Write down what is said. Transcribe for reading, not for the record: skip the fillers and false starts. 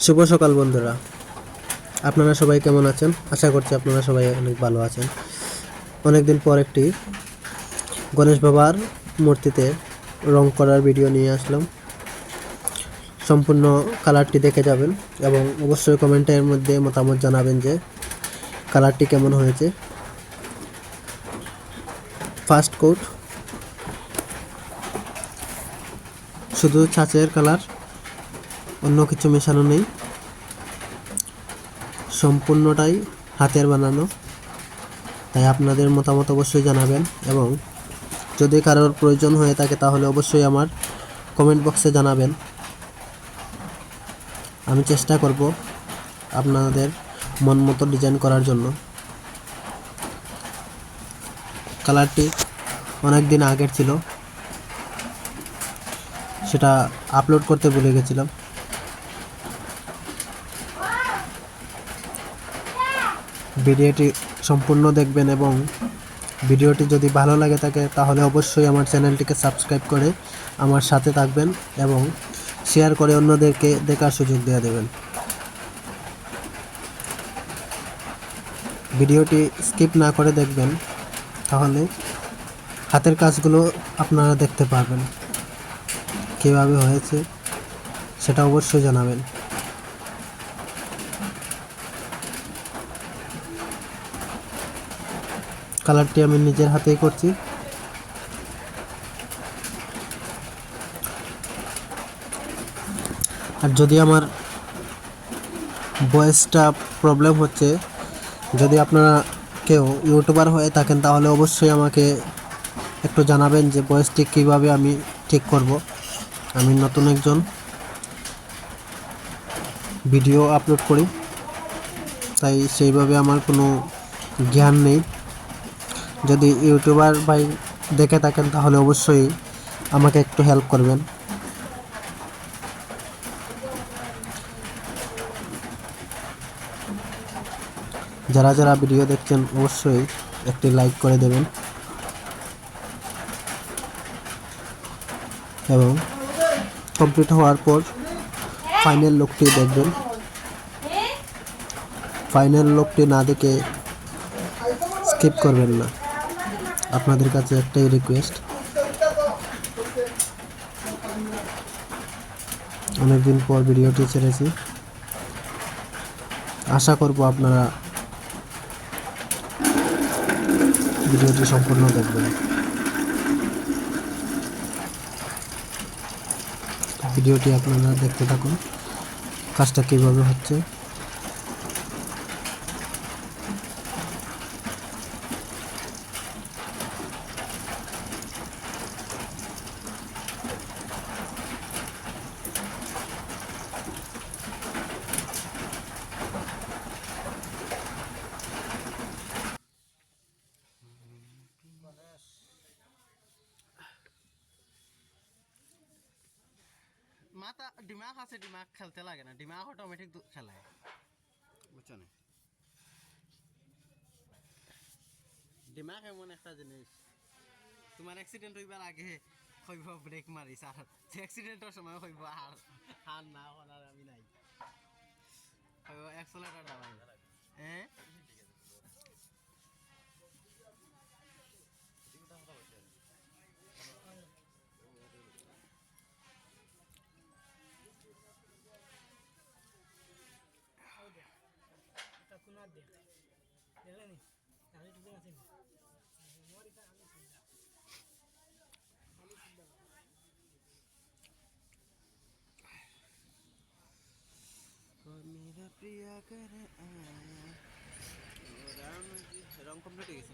শুভ সকাল বন্ধুরা, আপনারা সবাই কেমন আছেন? আশা করছি আপনারা সবাই অনেক ভালো আছেন। অনেকদিন পর একটি গণেশ বাবার মূর্তিতে রং করার ভিডিও নিয়ে আসলাম। সম্পূর্ণ কালারটি দেখে যাবেন এবং অবশ্যই কমেন্টের মধ্যে মতামত জানাবেন যে কালারটি কেমন হয়েছে। ফার্স্ট কোট শুধু ছাঁচের কালার, অন্য কিছু মেশানো নেই, সম্পূর্ণটাই হাতের বানানো। তাই আপনাদের মতামত অবশ্যই জানাবেন এবং যদি কারোর প্রয়োজন হয়ে থাকে তাহলে অবশ্যই আমার কমেন্ট বক্সে জানাবেন। আমি চেষ্টা করব আপনাদের মন মতো ডিজাইন করার জন্য। কালারটি অনেক দিন আগের ছিল, সেটা আপলোড করতে ভুলে গেছিলাম। ভিডিওটি সম্পূর্ণ দেখবেন এবং ভিডিওটি যদি ভালো লাগে থাকে তাহলে অবশ্যই আমার চ্যানেলটিকে সাবস্ক্রাইব করে আমার সাথে থাকবেন এবং শেয়ার করে অন্যদেরকে দেখার সুযোগ দিয়ে দেবেন। ভিডিওটি স্কিপ না করে দেখবেন, তাহলে হাতের কাজগুলো আপনারা দেখতে পারবেন। কীভাবে হয়েছে সেটা অবশ্যই জানাবেন। কালারটি আমি নিজের হাতেই করছি। আর যদি আমার ভয়েসটা প্রবলেম হচ্ছে, যদি আপনারা কেউ ইউটিউবার হয়ে থাকেন তাহলে অবশ্যই আমাকে একটু জানাবেন যে ভয়েসটি কীভাবে আমি ঠিক করব। আমি নতুন একজন ভিডিও আপলোড করি, তাই সেইভাবে আমার কোনো জ্ঞান নেই। যদি ইউটিউবার ভাই দেখে থাকেন তাহলে অবশ্যই আমাকে একটু হেল্প করবেন। যারা যারা ভিডিও দেখছেন অবশ্যই একটি লাইক করে দেবেন এবং কমপ্লিট হওয়ার পর ফাইনাল লুকটি দেখবেন। ফাইনাল লুকটি না দেখে স্কিপ করবেন না, আপনাদের কাছে একটাই রিকোয়েস্ট। অনেকদিন পর ভিডিওটি ছেড়েছি, আশা করব আপনারা ভিডিওটি সম্পূর্ণ দেখবেন। ভিডিওটি আপনারা দেখতে থাকুন কাজটা কীভাবে হচ্ছে। মাথা দিমাগ আছে, দিমাগ খেলতে লাগে না, দিমাগ অটোমেটিক খেলায়, বুঝছো না? দিমাগ এমন একটা জিনিস, তোমার অ্যাক্সিডেন্ট হইবার আগে হইব ব্রেক মারিস, আর অ্যাক্সিডেন্টের সময় হইব আর না হওয়ার আমি নাই, হইব অ্যাক্সেলারেটর দাবাই। হ্যাঁ, মেরা প্রিয়া করে রং কমপ্লিট হয়ে গেছে।